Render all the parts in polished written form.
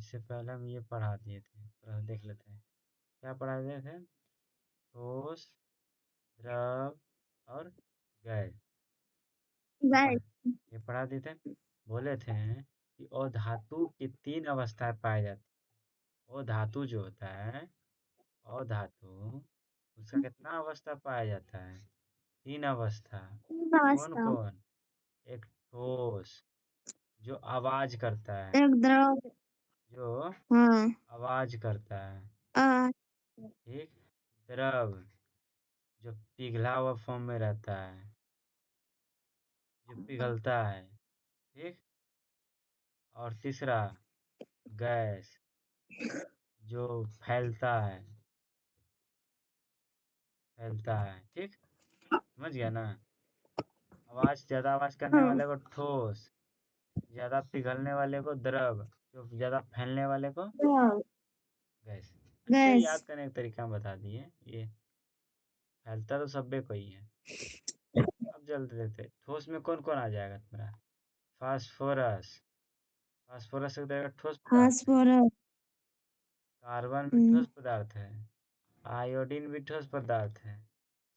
इससे पहले हम ये पढ़ा दिए थे, देख लेते हैं क्या पढ़ा दिए थे। ठोस, द्रव और गैस, गैस। ये पढ़ा दिए थे। बोले थे कि अधातु की 3 अवस्थाएं पाई जाती है। अधातु जो होता है, अधातु, उसका कितना अवस्था पाया जाता है? 3 अवस्था। कौन अवस्था। कौन? एक ठोस जो आवाज करता है, एक द्रव। जो हाँ। आवाज करता है, आ, ठीक। द्रव जो पिघला हुआ फॉर्म में रहता है, जो पिघलता है, ठीक। और तीसरा गैस जो फैलता है, ठीक। समझ गया ना? ज्यादा आवाज करने हाँ। वाले को ठोस, ज्यादा पिघलने वाले को द्रव, जो ज्यादा फैलने वाले को द्रव। गैस। अच्छा, गैस। याद करने का तरीका हम बता दिए। ये फैलता तो सब्बे को ही है। अब जल्दी देखते, ठोस में कौन कौन आ जाएगा तुम्हारा? फास्फोरस, फास्फोरस एक तरह का ठोस पदार्थ है। फास्फोरस। कार्बन भी ठोस पदार्थ है। आयोडीन भी ठोस पदार्थ है।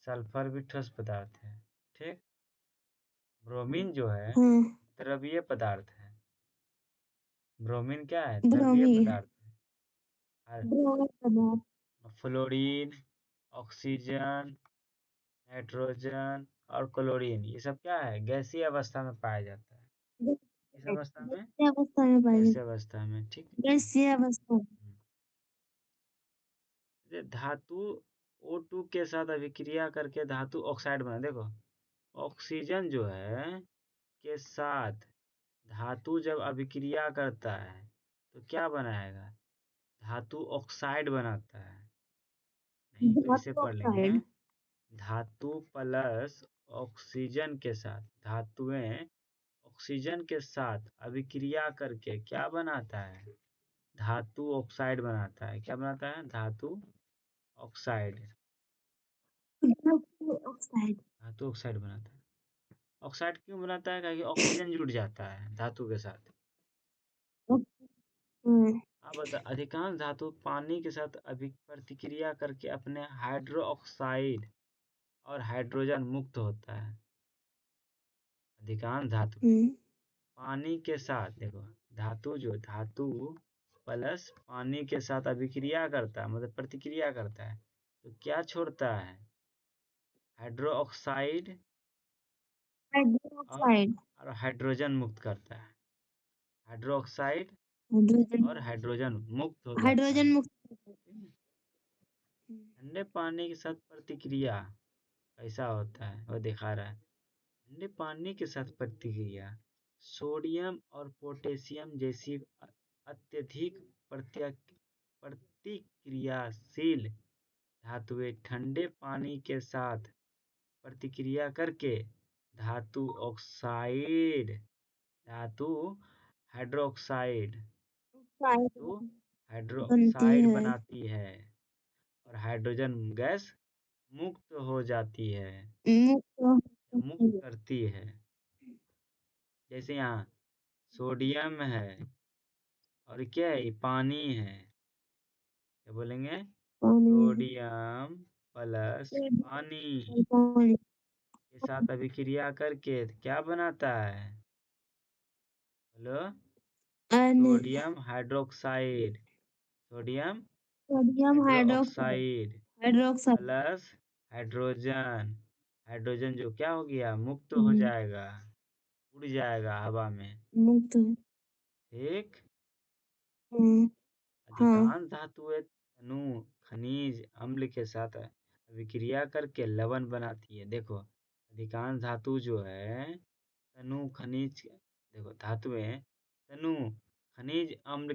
सल्फर भी ठोस पदार्थ है, ठीक। ब्रोमीन जो है हाँ। द्रवीय पदार्थ है। ब्रोमीन क्या है? द्रवीय द्रवी। पदार्थ है। द्रव पदार्थ। फ्लोरीन, ऑक्सीजन, नाइट्रोजन और क्लोरीन, ये सब क्या है? गैसीय अवस्था में पाया जाता है। किस अवस्था में? गैसीय अवस्था में पाई गैसीय जाती अवस्था में, ठीक। है। गैसीय अवस्था। ये धातु O2 के साथ अभिक्रिया करके धातु ऑक्साइड बना। देखो, ऑक्सीजन जो है के साथ धातु जब अभिक्रिया करता है तो क्या बनाएगा? धातु ऑक्साइड बनाता है। नहीं तो इसे धातु पढ़ लेंगे, ऑक्साइड। धातु प्लस ऑक्सीजन के साथ, धातुएं ऑक्सीजन के साथ अभिक्रिया करके क्या बनाता है? धातु ऑक्साइड बनाता है। क्या बनाता है? धातु ऑक्साइड। धातु ऑक्साइड। धातु ऑक्साइड बनाता है। ऑक्साइड क्यों बनाता है? क्योंकि ऑक्सीजन जुड़ जाता है धातु के साथ। अब बता, अधिकांश धातु पानी के साथ प्रतिक्रिया करके अपने हाइड्रो ऑक्साइड और हाइड्रोजन मुक्त होता है। अधिकांश धातु पानी के साथ, देखो, धातु प्लस पानी के साथ अभिक्रिया करता है, मतलब प्रतिक्रिया करता है, तो क्या छोड़ता है? Hydro oxide hydro oxide. और हाइड्रोजन मुक्त करता है। Hydro oxide hydrogen. और हाइड्रोजन मुक्त हो जाता हाइड्रोजन है। मुक्त। ठंडे पानी के साथ प्रतिक्रिया कैसा होता है वो दिखा रहा है। ठंडे पानी के साथ प्रतिक्रिया सोडियम और पोटेशियम जैसी अत्यधिक प्रतिक्रियाशील धातुएं ठंडे पानी के साथ प्रतिक्रिया करके धातु ऑक्साइड, धातु हाइड्रोक्साइड, धातु बनती हाइड्रोक्साइड है। बनाती है और हाइड्रोजन गैस मुक्त हो जाती है, मुक्त मुक्त करती है। जैसे यहाँ सोडियम है और क्या है? ये पानी है। क्या बोलेंगे? पानी है। सोडियम प्लस पानी पानी। के साथ अभिक्रिया करके क्या बनाता है? Hello, sodium hydroxide, sodium sodium hydroxide. Hydroxide hydroxide. Plus hydrogen. Hydrogen जो क्या हो गया? मुक्त हो जाएगा, उड़ जाएगा हवा में, मुक्त है। ठीक। हाँ। अधिकांश धातुएं तनु खनिज अम्ल के साथ अभिक्रिया करके लवण बनाती है। देखो, अधिकांश धातु जो है तनु खनिज, देखो धातुएं तनु खनिज अम्ल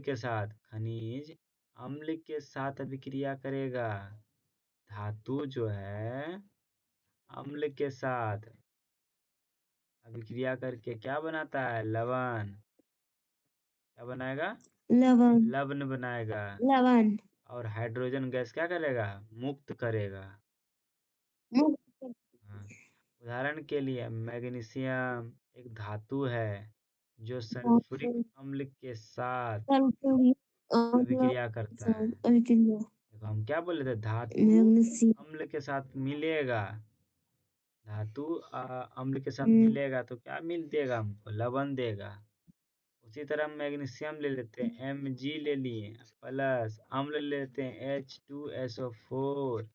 के साथ अभिक्रिया करेगा। धातु जो है अम्ल के साथ अभिक्रिया करके क्या बनाता है? लवण। क्या बनाएगा? लवण। लवण बनाएगा। लवण। और हाइड्रोजन गैस क्या करेगा? मुक्त करेगा। मुक्त। हाँ। उदाहरण के लिए मैग्नीशियम एक धातु है जो सल्फ्यूरिक अम्ल के साथ सल्फ्यूरिक। अभिक्रिया करता है। अभिक्रिया देखो हम क्या बोले थे, धातु मैग्नीशियम अम्ल के साथ मिलेगा, धातु अम्ल के साथ हम्म, मिलेगा तो क्या मिल देगा हमको, लवण देगा। उसी तरह हम मैग्नीशियम ले लेते हैं, Mg ले लिए, प्लस अम्ल ले लेते हैं H2SO4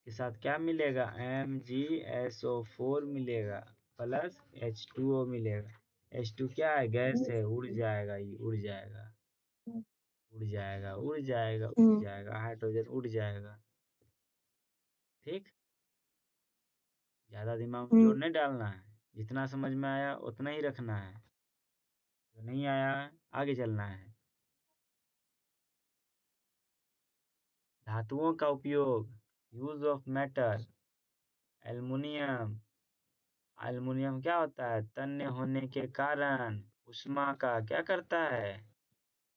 के साथ क्या मिलेगा, MgSO4 मिलेगा, प्लस H2O मिलेगा। H2 क्या है, गैस है, उड़ जाएगा, ये उड़ जाएगा, उड़ जाएगा, उड़ जाएगा, उड़ हाँ जाएगा, हाइड्रोजन उड़ जाएगा। ठीक, ज्यादा दिमाग में हाँ जोर नहीं डालना है, जितना समझ में आया उतना ही रखना है, जो नहीं आया आगे चलना है। धातुओं का उपयोग, use of metal, aluminium. Aluminium क्या होता है, तन्य होने के कारण ऊष्मा का क्या करता है,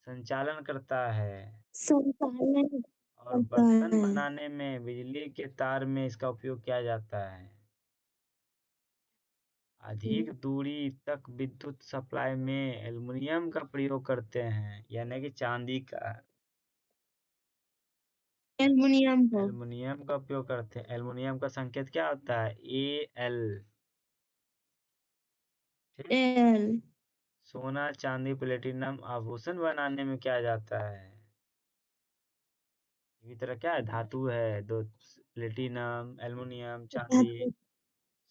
संचालन करता है। संचालन और करता बर्तन है बनाने में बिजली के तार में इसका उपयोग किया जाता है। अधिक दूरी तक विद्युत सप्लाई में एल्युमिनियम का प्रयोग करते हैं, यानी कि चांदी का। एल्युमिनियम को एल्युमिनियम का उपयोग करते हैं। एल्युमिनियम का संकेत क्या होता है, Al। ठीक, एल सोना, चांदी, प्लेटिनम आभूषण बनाने में क्या जाता है, ये तरह क्या है, धातु है दो, प्लेटिनम, एल्युमिनियम, चांदी, धातु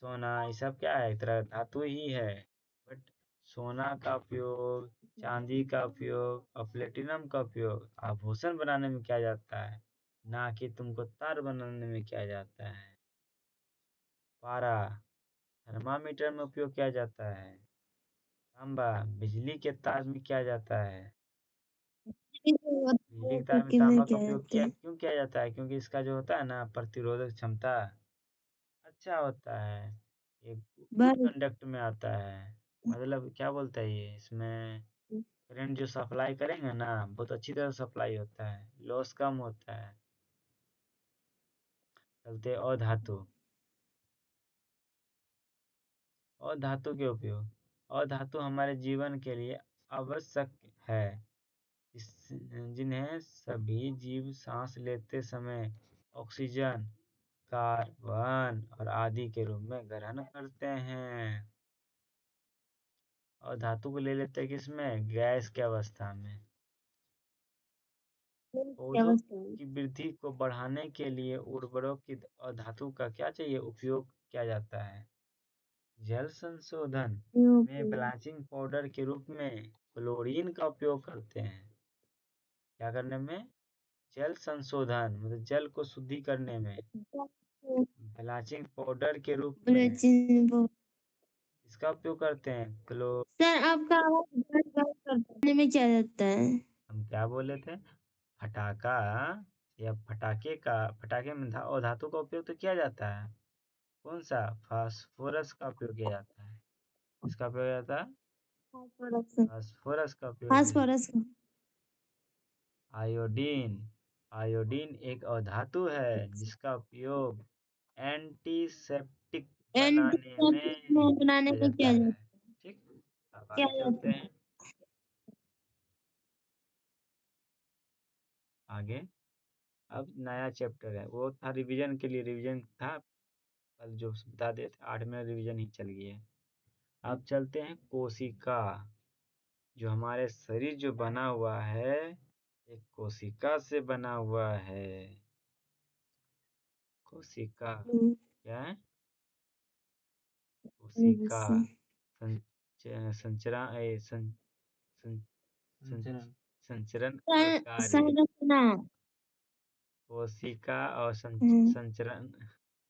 सोना, ये सब क्या है, एक तरह धातु ही है। बट सोना का उपयोग, चांदी का उपयोग और प्लेटिनम का उपयोग आभूषण बनाने में किया जाता है, ना कि तुमको तार बनाने में किया जाता है। पारा, थर्मामीटर में उपयोग किया जाता है। तांबा, बिजली के तार में किया जाता है। बिजली के तार में तांबा में का क्या उपयोग जाता है क्यों किया जाता है, क्योंकि इसका जो होता है ना प्रतिरोधक क्षमता अच्छा होता है, ये गुड बल्ब कंडक्ट में आता है। मतलब क्या बोलता है ये, इसमें करंट जो सप्लाई करेंगे ना बहुत अच्छी तरह सप्लाई होता है, लॉस कम होता है। चलते और धातु, और धातु के उपयोग, और धातु हमारे जीवन के लिए आवश्यक है, जिन्हें सभी जीव सांस लेते समय ऑक्सीजन, कार्बन और आदि के रूप में ग्रहण करते हैं। और धातु को ले लेते हैं किसमें, गैस की अवस्था में। क्या पौधों अवस्था है की वृद्धि को बढ़ाने के लिए उर्वरक की और धातु का क्या चाहिए, उपयोग किया जाता है। जल संशोधन में ब्लीचिंग पाउडर के रूप में क्लोरीन का उपयोग करते हैं। क्या करने में, जल संशोधन मतलब जल को शुद्धि करने में ब्लीचिंग पाउडर के रूप में इसका उपयोग करते हैं सर आपका आवाज करने में क्या जाता है हम क्या बोले थे, फटाका या फटाके में और धातु का उपयोग तो किया जाता है। कौन सा, फास्फोरस का उपयोग किया जाता है। इसका उपयोग किया जाता है, फास्फोरस का उपयोग किया जाता फास्फोरस है। आयोडीन, आयोडीन एक अधातु है जिसका उपयोग एंटीसेप्टिक बनाने में बनाने किया में जाता क्या है। जाता ठीक, अब क्या आगे चलते जाता हैं। आगे अब नया चैप्टर है, वो था रिवीजन के लिए, रिवीजन था कल जो बता दिए थे, 8 मिनट रिवीजन ही चल गई है। अब चलते हैं कोशिका, जो हमारे शरीर जो बना हुआ है एक कोशिका से बना हुआ है। कोशिका है क्या है, कोशिका से संचरण संचरण और कार्य। संरचना कोशिका और हम्म, संचरण,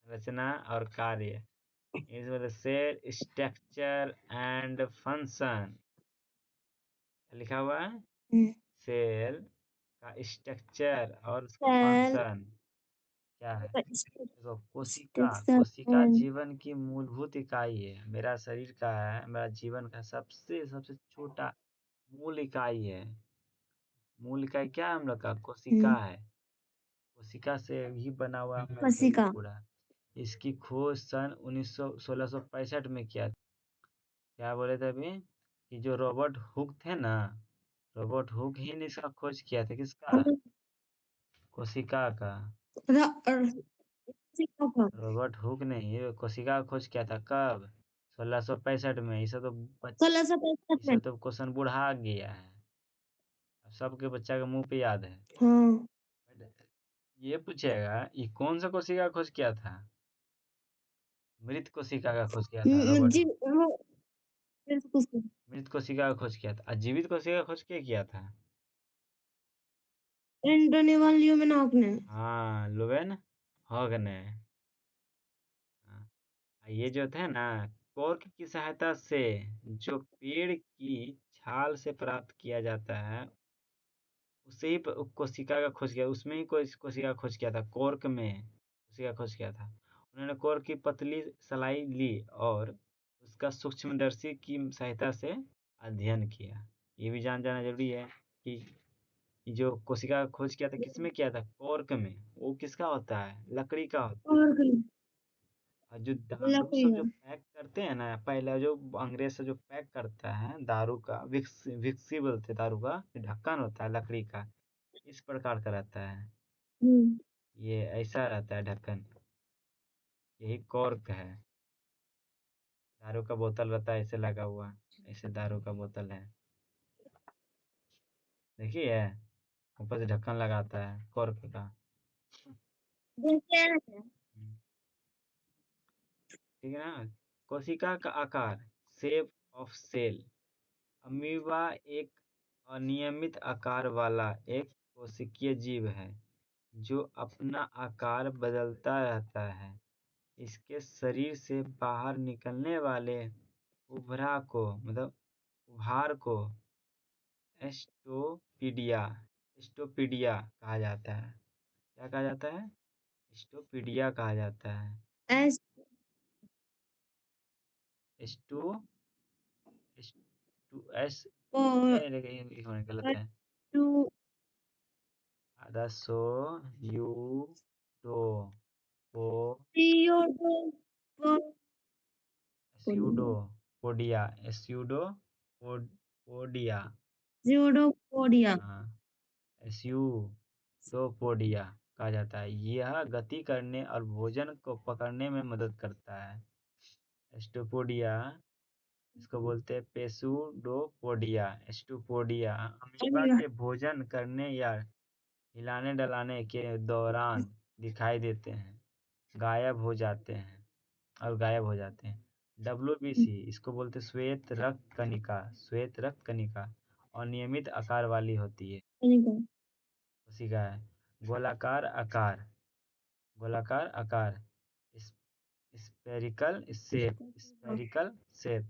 रचना और कार्य, इस वजह से स्ट्रक्चर एंड फंक्शन लिखा हुआ है। हम्म, सेल का स्ट्रक्चर और उसका सेल फंक्शन क्या है। देखो कोशिका, स्ट्रक्चर कोशिका जीवन की मूलभूत इकाई है, मेरा शरीर का है, मेरा जीवन का सबसे सबसे छोटा मूल इकाई है। मूल इकाई क्या है, हम लोग का कोशिका है। कोशिका से ही बना हुआ हमारा शरीर कोशिका पूरा। इसकी खोज सन 1665 में किया। क्या बोले थे अभी, कि जो रॉबर्ट हुक थे ना, रोबोट हुक ही ने इसका खोज किया था, किसका? कोशिका का। रोबोट हुक ने ये कोशिका का खोज किया था कब? 1665 में। सोलह सौ पैंसठ में। इसे तो क्वेश्चन बुढ़ा गया है, अब सबके बच्चा के मुंह पे याद है। हाँ। ये पूछेगा ये कौन सा कोशिका का खोज किया था? मृत कोशिका का खोज किया था रोबोट जी हुक। वो फिर से पूछो। मृत कोशिका का खोज किया था, और जीवित कोशिका का खोज क्या किया था? एंटोनी वॉन ल्यूमेनॉक ने। हाँ, लुवेन हॉग ने। हाँ, ये जो था ना, कॉर्क की सहायता से जो पेड़ की छाल से प्राप्त किया जाता है, उससे ही कोशिका का खोज किया, उसमें ही कोई कोशिका का खोज किया था, कॉर्क में कोशिका का खोज किया था। उन्होंने कॉर्क की पतली सलाई ली और उसका सूक्ष्मदर्शी की सहायता से अध्ययन किया। ये भी जान जाना जरूरी है कि जो कोशिका का खोज किया था किसमें किया था? कॉर्क में। वो किसका होता है? लकड़ी का होता है। और और जो दारू लकड़ी सब जो का। पैक करते हैं ना, पहले जो अंग्रेज से जो पैक करता है दारू का, विक्सी बोलते हैं दारू का, ढक्कन होता है लकड़ी का, इस प्रकार का रहता है। हम्म। ये ऐसा रहता है ढक्कन, यही कॉर्क है। दारू का बोतल रहता है ऐसे लगा हुआ, ऐसे दारू का बोतल है, देखिए ऊपर से ढक्कन लगाता है कॉर्क का। जैसे है। हम्म, ठीक है ना। कोशिका का आकार, शेप ऑफ सेल। अमीबा एक अनियमित आकार वाला एक कोशिकीय जीव है जो अपना आकार बदलता रहता है। इसके शरीर से बाहर निकलने वाले उभरा को मतलब उभार को एस्टोपीडिया एस्टोपीडिया कहा जाता है। क्या कहा जाता है? एस्टोपीडिया कहा जाता है। एस एस्टो एस्टो एस और लेकिन ये होने गलत है। टू आधा सो यू डो ओ सीओ स्यूडोपोडिया स्यूडोपोडिया। ज़ीरोपोडिया। हाँ, स्यूडोपोडिया कहा जाता है। यह गति करने और भोजन को पकड़ने में मदद करता है। एस्टोपोडिया, इसको बोलते हैं पेसुडोपोडिया। एस्टोपोडिया अमीबा के भोजन करने या हिलाने डलाने के दौरान दिखाई देते हैं, गायब हो जाते हैं और गायब हो जाते हैं। WBC, इसको बोलते हैं श्वेत रक्त कणिका। श्वेत रक्त कणिका अनियमित आकार वाली होती है, कोशिका है। गोलाकार आकार, गोलाकार आकार, स्पेरिकल शेप, स्पेरिकल शेप।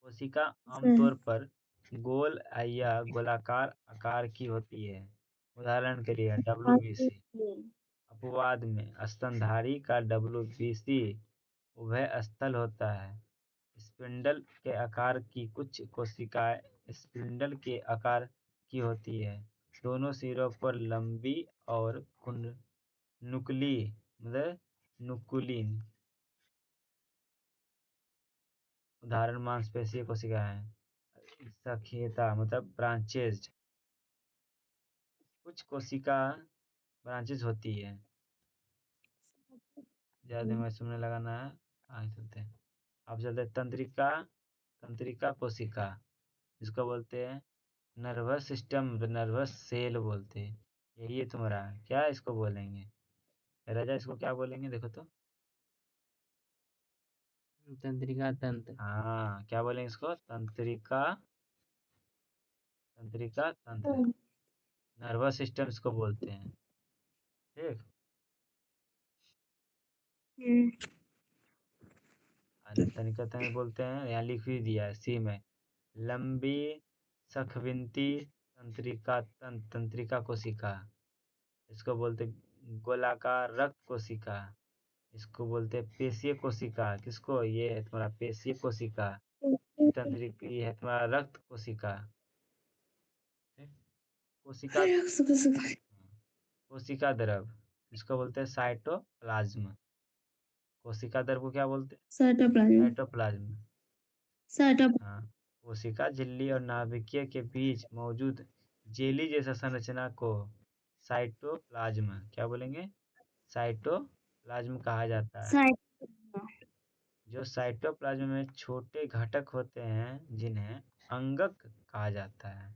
कोशिका आमतौर पर गोल या गोलाकार आकार की होती है। उदाहरण के लिए WBC। अपवाद में स्तनधारी का WBC उभय स्थल होता है। स्पिंडल के आकार की कुछ कोशिकाएं स्पिंडल के आकार की होती है, दोनों सिरों पर लंबी और नुकीली मतलब नुकुलीन। उदाहरण मांसपेशीय कोशिकाएं। सखेता मतलब ब्रांचेज, कुछ कोशिका ब्रांचेज होती है। ज़्यादा में सुनने लगाना है। आगे चलते हैं। अब चलते हैं तंत्रिका। तंत्रिका कोशिका, इसको बोलते हैं नर्वस सिस्टम, नर्वस सेल बोलते हैं। यही है तुम्हारा, क्या इसको बोलेंगे राजा? इसको क्या बोलेंगे देखो तो? तंत्रिका तंत्र। हाँ, क्या बोलेंगे इसको? तंत्रिका, तंत्रिका तंत्र, नर्वस सिस्टम इसको बोलते हैं। ठीक। तनिका तंत्र बोलते हैं, यहाँ लिख भी दिया है सी में। लंबी शंखविंती तंत्रिका कोशिका, इसको बोलते गोलाकार रक्त कोशिका, इसको बोलते हैं पेशीय कोशिका। किसको? ये है तुम्हारा पेशीय कोशिका। ये तंत्रिक, ये है तुम्हारा रक्त कोशिका। ठीक? कोशिका, कोशिका द्रव, इसको बोलते हैं साइटोप्लाज्म। कोशिका द्रव को क्या बोलते हैं? साइटोप्लाज्म। साइटोप्लाज्म। साइटोप्लाज्म। हाँ, कोशिका झिल्ली और नाभिकीय के बीच मौजूद जेली जैसा संरचना को साइटोप्लाज्म क्या बोलेंगे? साइटोप्लाज्म कहा जाता है। जो साइटोप्लाज्म में छोटे घटक होते हैं जिन्हें अंगक कहा जाता है।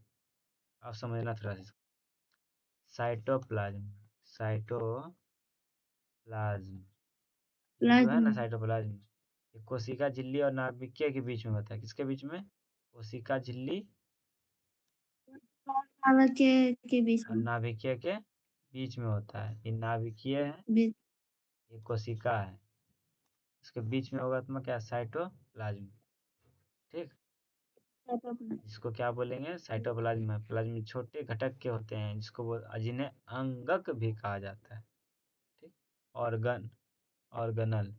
आप समझना थोड़ा सा। साइटोप्लाज्म ये जो है ना साइटोप्लाज्म, ये कोशिका झिल्ली और नाभिकीय के बीच में होता है। किसके बीच में? कोशिका झिल्ली के बीच और में नाभिकीय के बीच में होता है। ये नाभिकीय है, ये कोशिका है, इसके बीच में होगा तुम्हारा क्या? साइटोप्लाज्म। ठीक, जिसको क्या बोलेंगे? साइटोप्लाज्म। प्लाज्म छोटे घटक के होते हैं जिन्हें अंगक भी कहा जाता है। ठीक, ऑर्गनल।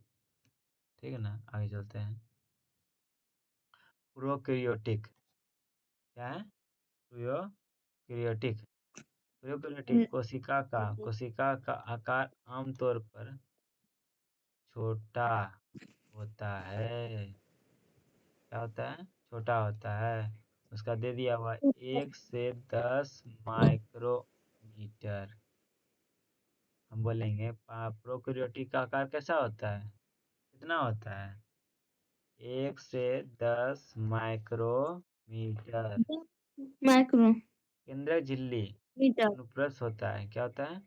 ठीक है ना, आगे चलते हैं। प्रोकैरियोटिक क्या है? प्रोकैरियोटिक कोशिका का आकार आमतौर पर छोटा होता है। क्या होता है? छोटा होता है। उसका दे दिया हुआ 1 से 10 माइक्रोमीटर। हम बोलेंगे प्रोकैरियोटिक का आकार कैसा होता है? कितना होता है? 1 से 10 माइक्रोमीटर। माइक्रो केंद्रक झिल्ली मीटर अनुप्रस्थ होता है। क्या होता है?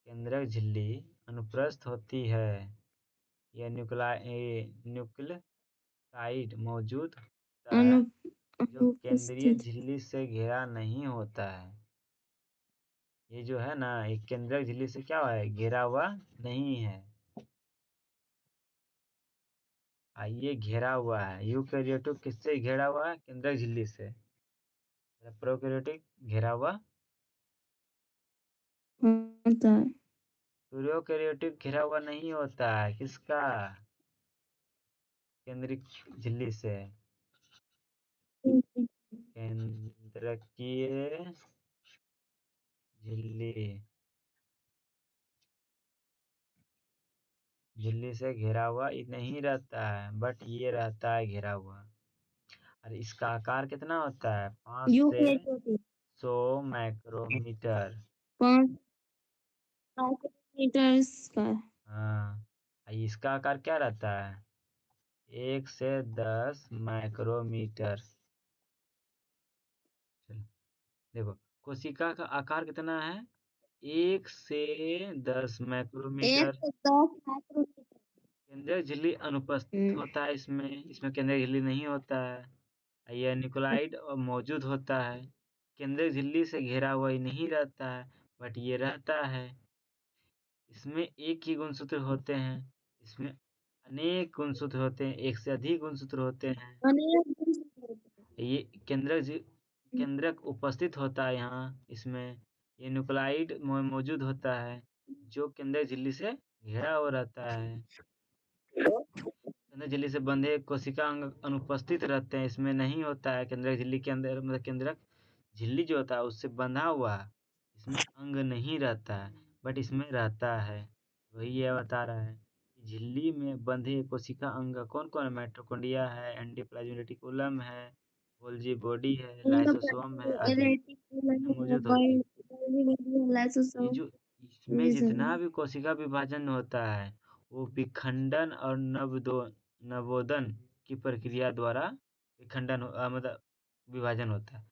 केंद्रक झिल्ली अनुप्रस्थ होती है। यह न्यूक्लियोटाइड मौजूद होता है जो केंद्रीय अनुपस्थित झिल्ली से घिरा नहीं होता है। ये जो है ना, एक केंद्रक झिल्ली से क्या हुआ है? घिरा हुआ नहीं है। ये घेरा हुआ है। यूकैरियोटिक किससे घेरा हुआ है? केंद्रक झिल्ली से। प्रोकैरियोटिक घेरा हुआ। होता है। यूकैरियोटिक घिरा हुआ नहीं होता है। किसका? केंद्रिक झिल्ली से। केंद्रकीय झिल्ली से घिरा हुआ ये नहीं रहता है, बट ये रहता है घिरा हुआ। और इसका आकार कितना होता है? 5 से 100 माइक्रोमीटर। 5 माइक्रोमीटर का हाँ, इसका आकार क्या रहता है? 1 से 10 माइक्रोमीटर। देखो, कोशिका का आकार कितना है? 1 से 10 माइक्रोमीटर। 110 माइक्रोमीटर। केंद्रीय झिल्ली अनुपस्थित होता है इसमें केंद्रीय झिल्ली नहीं होता है। यह न्यूक्लाइड मौजूद होता है। केंद्रीय झिल्ली से घिरा हुआ ही नहीं रहता है, बट ये रहता है। इसमें एक ही गुणसूत्र होते हैं। इसमें अनेक गुणसूत्र होते हैं, एक से अधिक गुणसूत्र होते हैं। ये केंद्रक उपस्थित होता है यहाँ इसमें। ये न्यूक्लाइड मौजूद होता है जो केंद्रक झिल्ली से घिरा हुआ रहता है। केंद्रक झिल्ली से बंधे कोशिका अंग अनुपस्थित रहते हैं। इसमें नहीं होता है। केंद्रक झिल्ली के अंदर मतलब केंद्रक झिल्ली जो होता है उससे बंधा हुआ, इसमें अंग नहीं रहता है, बट इसमें रहता है। वही ये बता रहा है कि झिल्ली में बंधे कोशिका अंग कौन कौन है? माइटोकॉन्ड्रिया है, एंडोप्लाज्मिक रेटिकुलम है, गोल्गी बॉडी है, लाइसोसोम है आदि मौजूद होते हैं। ये जो इसमें जितना भी कोशिका विभाजन होता है वो विखंडन और नवोदन की प्रक्रिया द्वारा मतलब विभाजन होता है।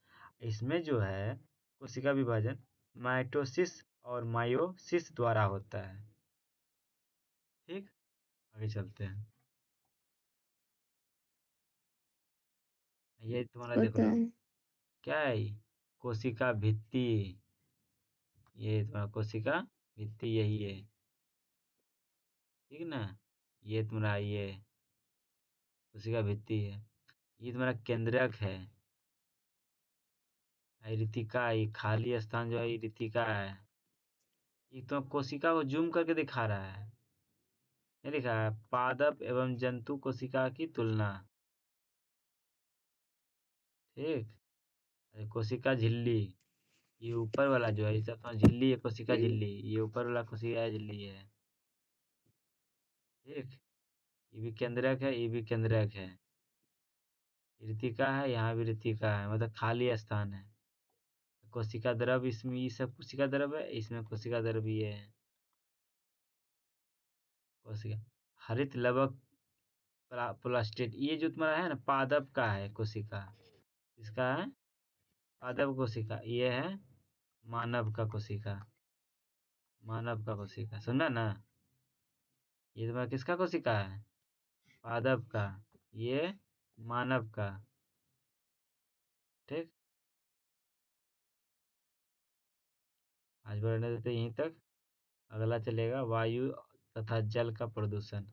इसमें जो है कोशिका विभाजन माइटोसिस और मायोसिस द्वारा होता है। ठीक, आगे चलते हैं। ये तुम्हारा देख होता लो है। क्या है? कोशिका भित्ति। ये तुम्हारा कोशिका भित्ति यही है। ठीक ना, ये तुम्हारा ये कोशिका भित्ति है। ये तुम्हारा केंद्रक है। रितिका, ये खाली स्थान जो है ये रितिका है। ये तो कोशिका को जूम करके दिखा रहा है। ये लिखा है पादप एवं जंतु कोशिका की तुलना। ठीक, कोशिका झिल्ली, ये ऊपर वाला जो है ये सब झिल्ली है। कोशिका झिल्ली, ये ऊपर वाला कोशिका झिल्ली है। ठीक, ये भी केंद्रक है, ये भी केंद्रक है। ऋतिका है, यहाँ भी ऋतिका है, मतलब खाली स्थान है। कोशिका द्रव, इसमें ये सब कोशिका द्रव है, इसमें कोशिका द्रव ये है। कोशिका हरित लवक प्लास्टिड, ये जो तुम्हारा है ना पादप का है कोशिका। इसका है पादप कोशिका, ये है मानव का कोशिका। मानव का कोशिका सुना ना, ये तुम्हारा किसका कोशिका है? पादप का, ये मानव का। ठीक, आज बढ़ने देते यहीं तक। अगला चलेगा वायु तथा जल का प्रदूषण।